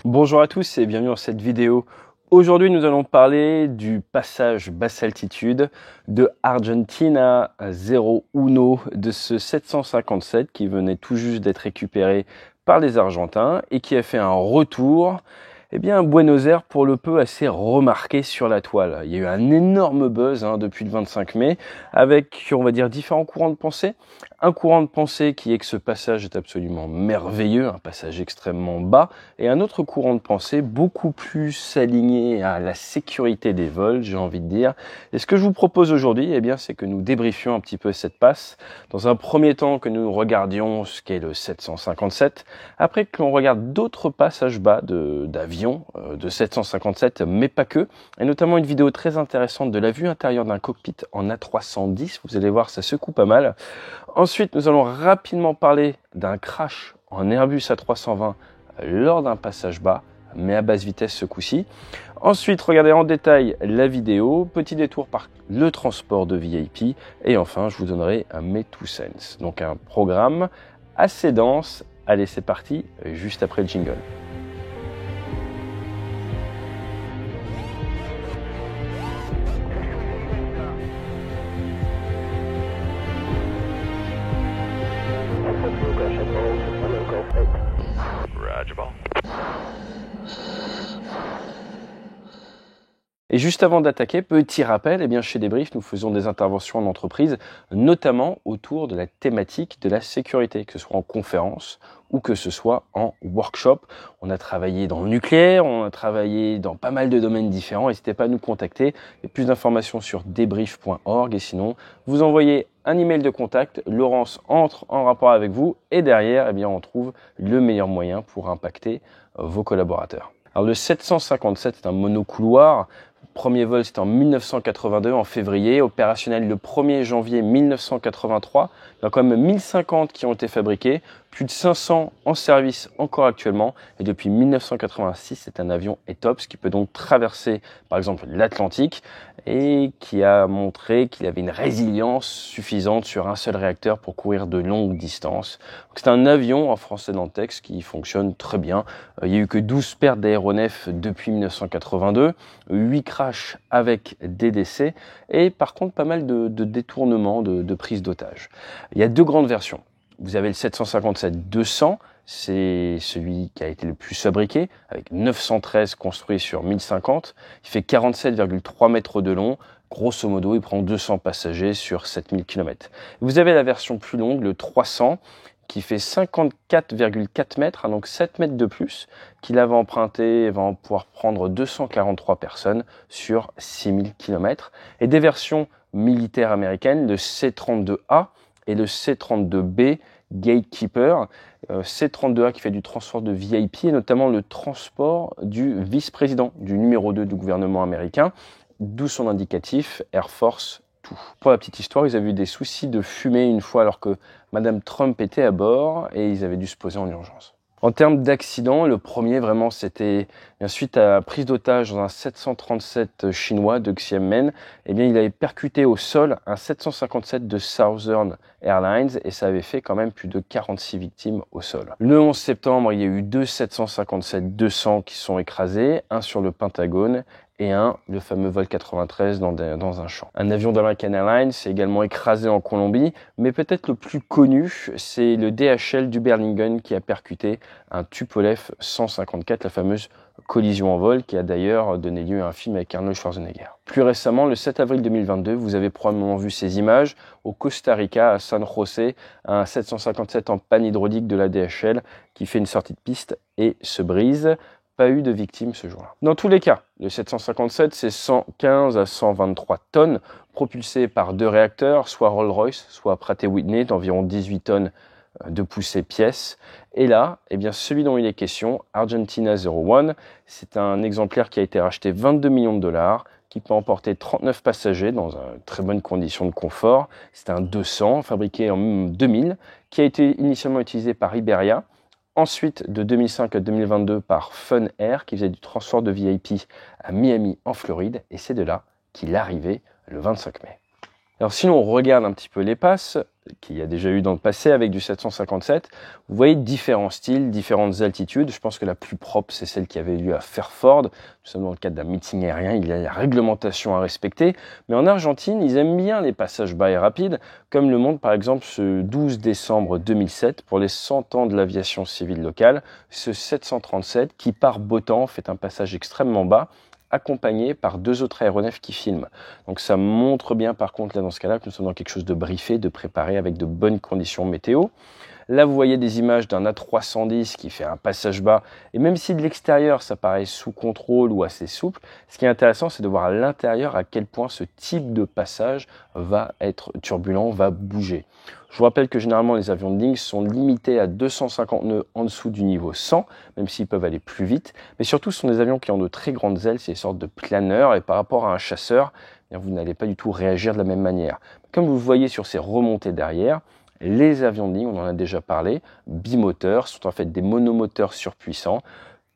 Bonjour à tous et bienvenue dans cette vidéo. Aujourd'hui, nous allons parler du passage basse altitude de Argentina 01 de ce 757 qui venait tout juste d'être récupéré par les Argentins et qui a fait un retour à Buenos Aires pour le peu assez remarqué sur la toile. Il y a eu un énorme buzz depuis le 25 mai avec, on va dire, différents courants de pensée. Un courant de pensée qui est que ce passage est absolument merveilleux, un passage extrêmement bas, et un autre courant de pensée beaucoup plus aligné à la sécurité des vols, j'ai envie de dire. Et ce que je vous propose aujourd'hui, c'est que nous débriefions un petit peu cette passe. Dans un premier temps, que nous regardions ce qu'est le 757, après que l'on regarde d'autres passages bas d'avions de 757, mais pas que, et notamment une vidéo très intéressante de la vue intérieure d'un cockpit en A310. Vous allez voir, ça secoue pas mal. Ensuite, nous allons rapidement parler d'un crash en Airbus A320 lors d'un passage bas, mais à basse vitesse ce coup-ci. Ensuite, regardez en détail la vidéo, petit détour par le transport de VIP. Et enfin, je vous donnerai un mes 2 cents. Donc un programme assez dense. Allez, c'est parti, juste après le jingle. Et juste avant d'attaquer, petit rappel, chez Débrief, nous faisons des interventions en entreprise, notamment autour de la thématique de la sécurité, que ce soit en conférence ou que ce soit en workshop. On a travaillé dans le nucléaire, on a travaillé dans pas mal de domaines différents. N'hésitez pas à nous contacter. Il y a plus d'informations sur débrief.org et sinon, vous envoyez un email de contact. Laurence entre en rapport avec vous et derrière, on trouve le meilleur moyen pour impacter vos collaborateurs. Alors le 757, c'est un monocouloir. Premier vol, c'était en 1982, en février. Opérationnel le 1er janvier 1983. Il y a quand même 1050 qui ont été fabriqués, plus de 500 en service encore actuellement. Et depuis 1986, c'est un avion ETOPS qui peut donc traverser, par exemple, l'Atlantique et qui a montré qu'il avait une résilience suffisante sur un seul réacteur pour courir de longues distances. C'est un avion, en français dans le texte, qui fonctionne très bien. Il n'y a eu que 12 pertes d'aéronefs depuis 1982, 8 crashs avec des décès et par contre pas mal de détournements, de prises d'otages. Il y a deux grandes versions. Vous avez le 757-200, c'est celui qui a été le plus fabriqué, avec 913 construits sur 1050. Il fait 47,3 mètres de long. Grosso modo, il prend 200 passagers sur 7000 km. Vous avez la version plus longue, le 300, qui fait 54,4 mètres, donc 7 mètres de plus, qui là va emprunter et va pouvoir prendre 243 personnes sur 6000 km. Et des versions militaires américaines, le C-32A et le C-32B Gatekeeper. C-32A qui fait du transport de VIP et notamment le transport du vice-président, du numéro 2 du gouvernement américain, d'où son indicatif Air Force 2. Pour la petite histoire, ils avaient eu des soucis de fumée une fois alors que Madame Trump était à bord et ils avaient dû se poser en urgence. En termes d'accident, le premier vraiment c'était suite à la prise d'otage dans un 737 chinois de Xiamen, il avait percuté au sol un 757 de Southern Airlines et ça avait fait quand même plus de 46 victimes au sol. Le 11 septembre, il y a eu deux 757-200 qui sont écrasés, un sur le Pentagone et le fameux vol 93 dans un champ. Un avion d'American Airlines s'est également écrasé en Colombie, mais peut-être le plus connu, c'est le DHL du Berlingen qui a percuté un Tupolev 154, la fameuse collision en vol qui a d'ailleurs donné lieu à un film avec Arnold Schwarzenegger. Plus récemment, le 7 avril 2022, vous avez probablement vu ces images au Costa Rica, à San José, un 757 en panne hydraulique de la DHL qui fait une sortie de piste et se brise. Pas eu de victimes ce jour-là. Dans tous les cas, le 757, c'est 115 à 123 tonnes, propulsé par deux réacteurs, soit Rolls-Royce, soit Pratt & Whitney, d'environ 18 tonnes de poussée pièce. Et là, celui dont il est question, Argentina 01, c'est un exemplaire qui a été racheté 22 millions de dollars, qui peut emporter 39 passagers dans une très bonne condition de confort. C'est un 200 fabriqué en 2000, qui a été initialement utilisé par Iberia. Ensuite, de 2005 à 2022 par Fun Air, qui faisait du transport de VIP à Miami, en Floride. Et c'est de là qu'il arrivait le 25 mai. Alors si l'on regarde un petit peu les passes, qu'il y a déjà eu dans le passé avec du 757, vous voyez différents styles, différentes altitudes. Je pense que la plus propre, c'est celle qui avait lieu à Fairford. Nous sommes dans le cadre d'un meeting aérien, il y a la réglementation à respecter. Mais en Argentine, ils aiment bien les passages bas et rapides, comme le montre par exemple ce 12 décembre 2007 pour les 100 ans de l'aviation civile locale. Ce 737 qui par beau temps fait un passage extrêmement bas, accompagné par 2 autres aéronefs qui filment. Donc ça montre bien par contre là dans ce cas-là que nous sommes dans quelque chose de briefé, de préparé avec de bonnes conditions météo. Là vous voyez des images d'un A310 qui fait un passage bas et même si de l'extérieur ça paraît sous contrôle ou assez souple, ce qui est intéressant c'est de voir à l'intérieur à quel point ce type de passage va être turbulent, va bouger. Je vous rappelle que généralement les avions de ligne sont limités à 250 nœuds en dessous du niveau 100, même s'ils peuvent aller plus vite. Mais surtout, ce sont des avions qui ont de très grandes ailes, c'est des sortes de planeurs. Et par rapport à un chasseur, vous n'allez pas du tout réagir de la même manière. Comme vous le voyez sur ces remontées derrière, les avions de ligne, on en a déjà parlé, bimoteurs, sont en fait des monomoteurs surpuissants.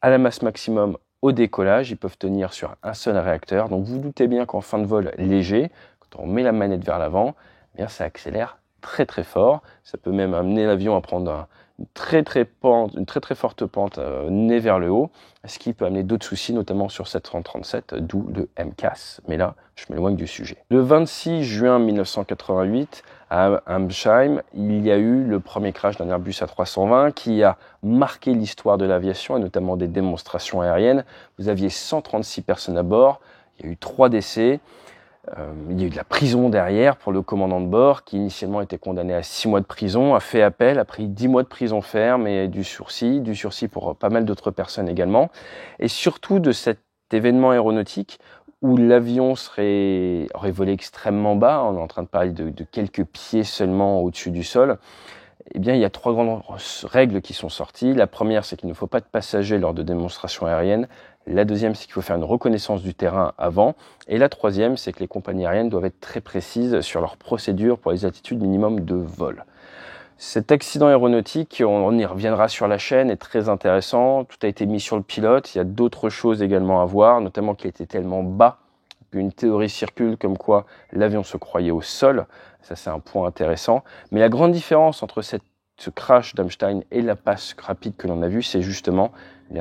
À la masse maximum au décollage, ils peuvent tenir sur un seul réacteur. Donc vous doutez bien qu'en fin de vol léger, quand on met la manette vers l'avant, eh bien ça accélère très fort, ça peut même amener l'avion à prendre une très forte pente nez vers le haut, ce qui peut amener d'autres soucis, notamment sur 737, d'où le MCAS. Mais là, je m'éloigne du sujet. Le 26 juin 1988, à Amsheim, il y a eu le premier crash d'un Airbus A320 qui a marqué l'histoire de l'aviation et notamment des démonstrations aériennes. Vous aviez 136 personnes à bord, il y a eu 3 décès. Il y a eu de la prison derrière pour le commandant de bord qui initialement était condamné à 6 mois de prison, a fait appel, a pris 10 mois de prison ferme et du sursis pour pas mal d'autres personnes également. Et surtout de cet événement aéronautique où l'avion aurait volé extrêmement bas, on est en train de parler de quelques pieds seulement au-dessus du sol. Eh bien, il y a 3 grandes règles qui sont sorties. La première, c'est qu'il ne faut pas de passagers lors de démonstrations aériennes. La deuxième, c'est qu'il faut faire une reconnaissance du terrain avant. Et la troisième, c'est que les compagnies aériennes doivent être très précises sur leurs procédures pour les altitudes minimum de vol. Cet accident aéronautique, on y reviendra sur la chaîne, est très intéressant. Tout a été mis sur le pilote. Il y a d'autres choses également à voir, notamment qu'il était tellement bas qu'une théorie circule comme quoi l'avion se croyait au sol. Ça, c'est un point intéressant. Mais la grande différence entre ce crash d'Amstein et la passe rapide que l'on a vue, c'est justement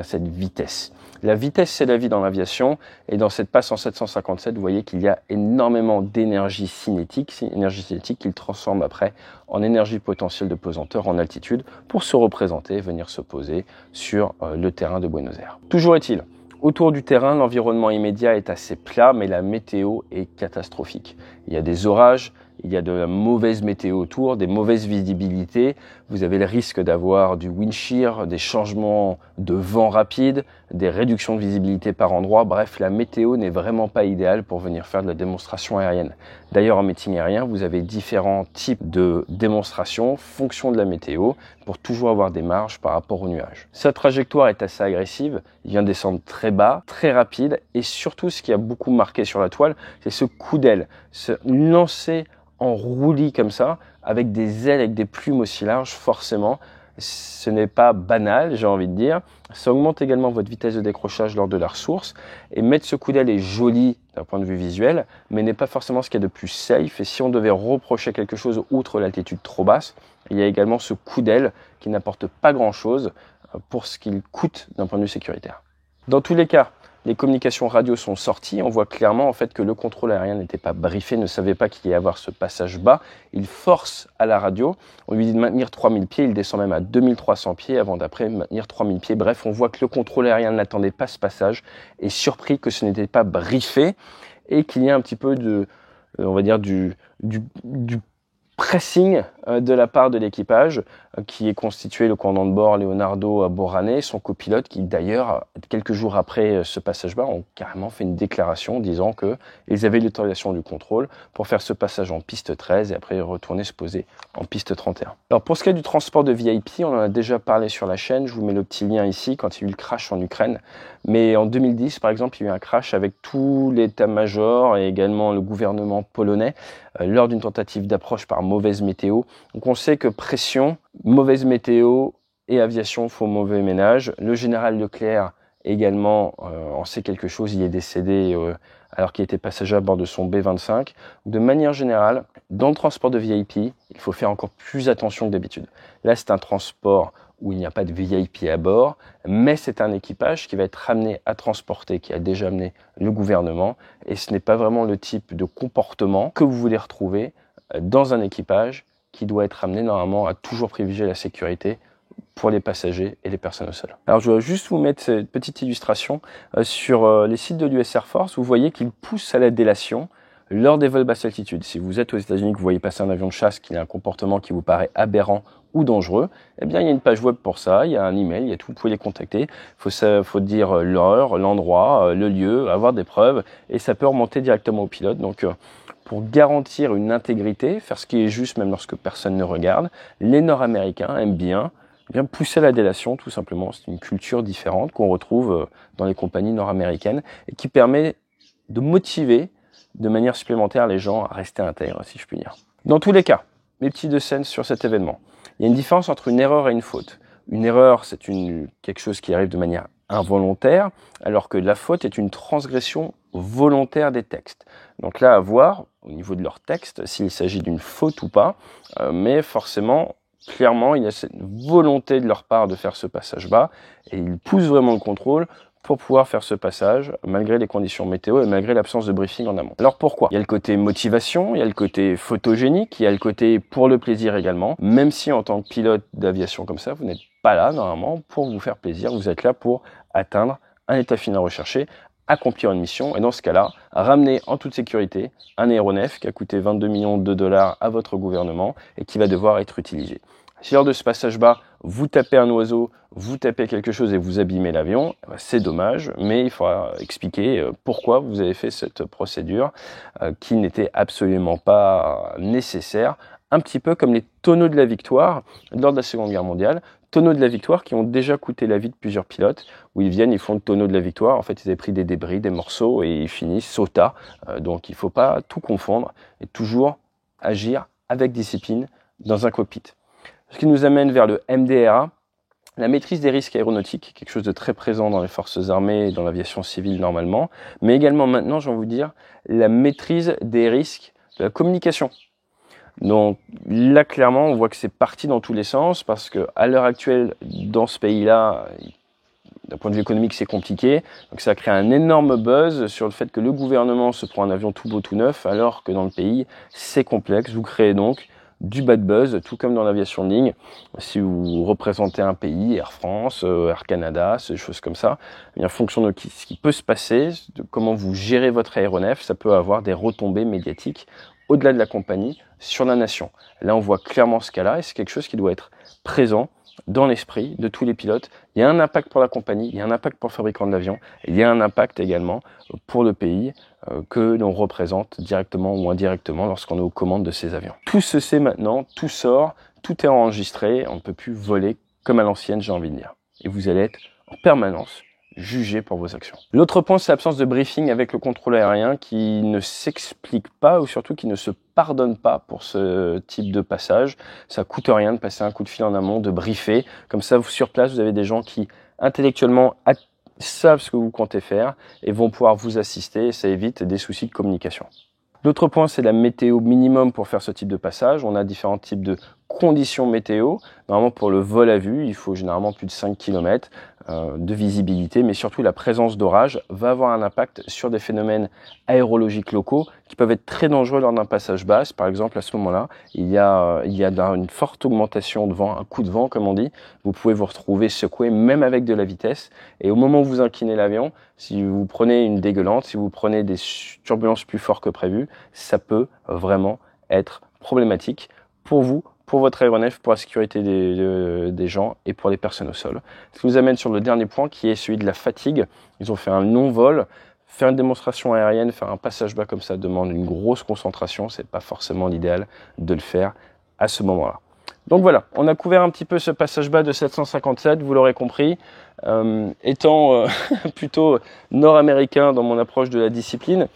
cette vitesse. La vitesse, c'est la vie dans l'aviation. Et dans cette passe en 757, vous voyez qu'il y a énormément d'énergie cinétique. C'est une énergie cinétique qu'il transforme après en énergie potentielle de pesanteur en altitude pour se représenter et venir se poser sur le terrain de Buenos Aires. Toujours est-il, autour du terrain, l'environnement immédiat est assez plat, mais la météo est catastrophique. Il y a des orages, il y a de la mauvaise météo autour, des mauvaises visibilités. Vous avez le risque d'avoir du wind shear, des changements de vent rapides, des réductions de visibilité par endroits. Bref, la météo n'est vraiment pas idéale pour venir faire de la démonstration aérienne. D'ailleurs, en meeting aérien, vous avez différents types de démonstrations, fonction de la météo, pour toujours avoir des marges par rapport aux nuages. Sa trajectoire est assez agressive. Il vient descendre très bas, très rapide. Et surtout, ce qui a beaucoup marqué sur la toile, c'est ce coup d'aile, ce lancer en roulis comme ça, avec des ailes, avec des plumes aussi larges, forcément, ce n'est pas banal, j'ai envie de dire. Ça augmente également votre vitesse de décrochage lors de la ressource. Et mettre ce coup d'aile est joli d'un point de vue visuel, mais n'est pas forcément ce qu'il y a de plus safe. Et si on devait reprocher quelque chose outre l'altitude trop basse, il y a également ce coup d'aile qui n'apporte pas grand-chose pour ce qu'il coûte d'un point de vue sécuritaire. Dans tous les cas, les communications radio sont sorties. On voit clairement en fait que le contrôle aérien n'était pas briefé, ne savait pas qu'il y allait avoir ce passage bas. Il force à la radio. On lui dit de maintenir 3000 pieds. Il descend même à 2300 pieds avant d'après maintenir 3000 pieds. Bref, on voit que le contrôle aérien n'attendait pas ce passage et surpris que ce n'était pas briefé et qu'il y a un petit peu de, on va dire, du pressing de la part de l'équipage qui est constitué le commandant de bord Leonardo Borane, son copilote qui d'ailleurs quelques jours après ce passage bas ont carrément fait une déclaration disant qu'ils avaient l'autorisation du contrôle pour faire ce passage en piste 13 et après retourner se poser en piste 31. Alors pour ce qui est du transport de VIP, on en a déjà parlé sur la chaîne, je vous mets le petit lien ici quand il y a eu le crash en Ukraine, mais en 2010 par exemple il y a eu un crash avec tout l'état-major et également le gouvernement polonais lors d'une tentative d'approche par mauvaise météo. Donc on sait que pression, mauvaise météo et aviation font mauvais ménage. Le général Leclerc également en sait quelque chose, il est décédé alors qu'il était passager à bord de son B-25. De manière générale, dans le transport de VIP, il faut faire encore plus attention que d'habitude. Là, c'est un transport où il n'y a pas de VIP à bord, mais c'est un équipage qui va être amené à transporter, qui a déjà amené le gouvernement, et ce n'est pas vraiment le type de comportement que vous voulez retrouver dans un équipage qui doit être amené normalement à toujours privilégier la sécurité pour les passagers et les personnes au sol. Alors je vais juste vous mettre cette petite illustration sur les sites de l'US Air Force. Vous voyez qu'ils poussent à la délation lors des vols basse altitude. Si vous êtes aux États-Unis, que vous voyez passer un avion de chasse qui a un comportement qui vous paraît aberrant ou dangereux, eh bien il y a une page web pour ça, il y a un email, il y a tout, vous pouvez les contacter. Faut dire l'heure, l'endroit, le lieu, avoir des preuves, et ça peut remonter directement au pilote. Donc pour garantir une intégrité, faire ce qui est juste même lorsque personne ne regarde, les Nord-Américains aiment bien pousser à la délation, tout simplement. C'est une culture différente qu'on retrouve dans les compagnies nord-américaines et qui permet de motiver de manière supplémentaire les gens à rester intègres, si je puis dire. Dans tous les cas, mes petits deux cents sur cet événement. Il y a une différence entre une erreur et une faute. Une erreur, c'est quelque chose qui arrive de manière involontaire, alors que la faute est une transgression volontaire des textes. Donc là, à voir, au niveau de leur texte, s'il s'agit d'une faute ou pas, mais forcément, clairement, il y a cette volonté de leur part de faire ce passage bas, et ils poussent vraiment le contrôle pour pouvoir faire ce passage, malgré les conditions météo et malgré l'absence de briefing en amont. Alors pourquoi? Il y a le côté motivation, il y a le côté photogénique, il y a le côté pour le plaisir également, même si en tant que pilote d'aviation comme ça, vous n'êtes pas là normalement pour vous faire plaisir, vous êtes là pour atteindre un état final recherché, accomplir une mission, et dans ce cas-là, ramener en toute sécurité un aéronef qui a coûté 22 millions de dollars à votre gouvernement et qui va devoir être utilisé. Si lors de ce passage bas, vous tapez un oiseau, vous tapez quelque chose et vous abîmez l'avion, c'est dommage, mais il faudra expliquer pourquoi vous avez fait cette procédure qui n'était absolument pas nécessaire. Un petit peu comme les tonneaux de la victoire lors de la Seconde Guerre mondiale, tonneaux de la victoire qui ont déjà coûté la vie de plusieurs pilotes, où ils viennent, ils font le tonneau de la victoire, en fait ils avaient pris des débris, des morceaux et ils finissent au tas. Donc il ne faut pas tout confondre et toujours agir avec discipline dans un cockpit. Ce qui nous amène vers le MDRA, la maîtrise des risques aéronautiques, quelque chose de très présent dans les forces armées et dans l'aviation civile normalement, mais également maintenant, j'ai envie de vous dire, la maîtrise des risques de la communication. Donc là, clairement, on voit que c'est parti dans tous les sens, parce qu'à l'heure actuelle, dans ce pays-là, d'un point de vue économique, c'est compliqué. Donc ça crée un énorme buzz sur le fait que le gouvernement se prend un avion tout beau, tout neuf, alors que dans le pays, c'est complexe. Vous créez donc du bad buzz, tout comme dans l'aviation de ligne. Si vous représentez un pays, Air France, Air Canada, ces choses comme ça, en fonction de ce qui peut se passer, de comment vous gérez votre aéronef, ça peut avoir des retombées médiatiques au-delà de la compagnie sur la nation. Là, on voit clairement ce cas-là et c'est quelque chose qui doit être présent dans l'esprit de tous les pilotes. Il y a un impact pour la compagnie, il y a un impact pour le fabricant de l'avion, et il y a un impact également pour le pays que l'on représente directement ou indirectement lorsqu'on est aux commandes de ces avions. Tout se sait maintenant, tout sort, tout est enregistré, on ne peut plus voler comme à l'ancienne, j'ai envie de dire. Et vous allez être en permanence jugé pour vos actions. L'autre point, c'est l'absence de briefing avec le contrôle aérien qui ne s'explique pas ou surtout qui ne se pardonne pas pour ce type de passage. Ça coûte rien de passer un coup de fil en amont, de briefer. Comme ça, sur place, vous avez des gens qui intellectuellement savent ce que vous comptez faire et vont pouvoir vous assister et ça évite des soucis de communication. L'autre point, c'est la météo minimum pour faire ce type de passage. On a différents types de conditions météo. Normalement, pour le vol à vue, il faut généralement plus de 5 km de visibilité, mais surtout la présence d'orage va avoir un impact sur des phénomènes aérologiques locaux qui peuvent être très dangereux lors d'un passage basse. Par exemple, à ce moment-là, il y a une forte augmentation de vent, un coup de vent, comme on dit. Vous pouvez vous retrouver secoué, même avec de la vitesse. Et au moment où vous inclinez l'avion, si vous prenez une dégueulante, si vous prenez des turbulences plus fortes que prévu, ça peut vraiment être problématique pour vous, pour votre aéronef, pour la sécurité des gens et pour les personnes au sol. Ce qui nous amène sur le dernier point qui est celui de la fatigue. Ils ont fait un non-vol. Faire une démonstration aérienne, faire un passage bas comme ça demande une grosse concentration. C'est pas forcément l'idéal de le faire à ce moment-là. Donc voilà, on a couvert un petit peu ce passage bas de 757, vous l'aurez compris. Étant plutôt nord-américain dans mon approche de la discipline,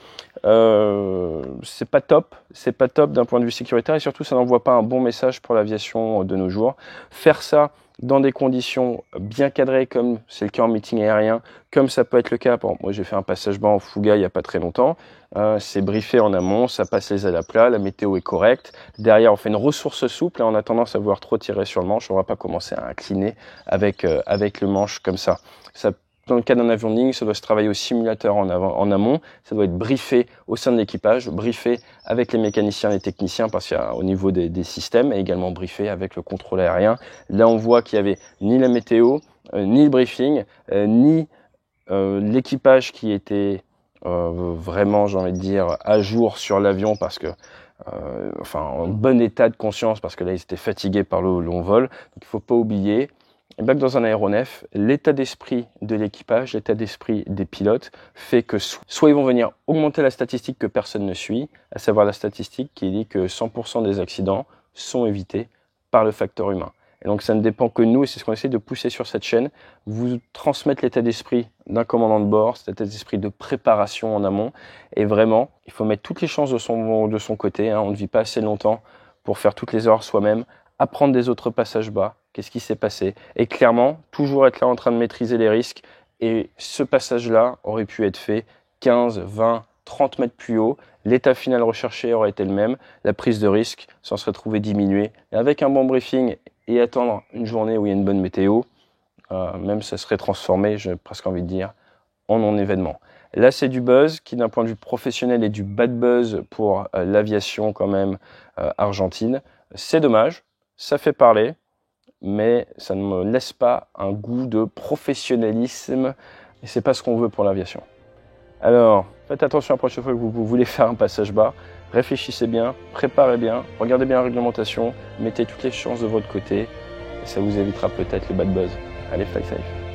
c'est pas top d'un point de vue sécuritaire et surtout ça n'envoie pas un bon message pour l'aviation de nos jours. Faire ça dans des conditions bien cadrées, comme c'est le cas en meeting aérien, comme ça peut être le cas. Bon, moi, j'ai fait un passage bas en Fuga il n'y a pas très longtemps. C'est briefé en amont, ça passe les ailes à plat, la météo est correcte. Derrière, on fait une ressource souple et on a tendance à vouloir trop tirer sur le manche. On ne va pas commencer à incliner avec le manche comme ça. Dans le cas d'un avion de ligne, ça doit se travailler au simulateur en amont, ça doit être briefé au sein de l'équipage, briefé avec les mécaniciens et les techniciens parce qu'au niveau des systèmes, et également briefé avec le contrôle aérien. Là, on voit qu'il n'y avait ni la météo, ni le briefing, ni l'équipage qui était vraiment, j'ai envie de dire, à jour sur l'avion parce que en bon état de conscience parce que là, ils étaient fatigués par le long vol. Donc, il ne faut pas oublier. Et bien que dans un aéronef, l'état d'esprit de l'équipage, l'état d'esprit des pilotes fait que soit ils vont venir augmenter la statistique que personne ne suit, à savoir la statistique qui dit que 100% des accidents sont évités par le facteur humain. Et donc ça ne dépend que de nous, et c'est ce qu'on essaie de pousser sur cette chaîne, vous transmettre l'état d'esprit d'un commandant de bord, cet état d'esprit de préparation en amont, et vraiment, il faut mettre toutes les chances de son côté, on ne vit pas assez longtemps pour faire toutes les erreurs soi-même, apprendre des autres passages bas, qu'est-ce qui s'est passé, et clairement, toujours être là en train de maîtriser les risques, et ce passage-là aurait pu être fait 15, 20, 30 mètres plus haut, l'état final recherché aurait été le même, la prise de risque s'en serait trouvée diminuée, et avec un bon briefing et attendre une journée où il y a une bonne météo, même ça serait transformé, j'ai presque envie de dire, en non-événement. Là, c'est du buzz qui, d'un point de vue professionnel, est du bad buzz pour l'aviation quand même argentine. C'est dommage, ça fait parler, mais ça ne me laisse pas un goût de professionnalisme et c'est pas ce qu'on veut pour l'aviation. Alors, faites attention la prochaine fois que vous voulez faire un passage bas, réfléchissez bien, préparez bien, regardez bien la réglementation, mettez toutes les chances de votre côté et ça vous évitera peut-être le bad buzz. Allez, fly safe.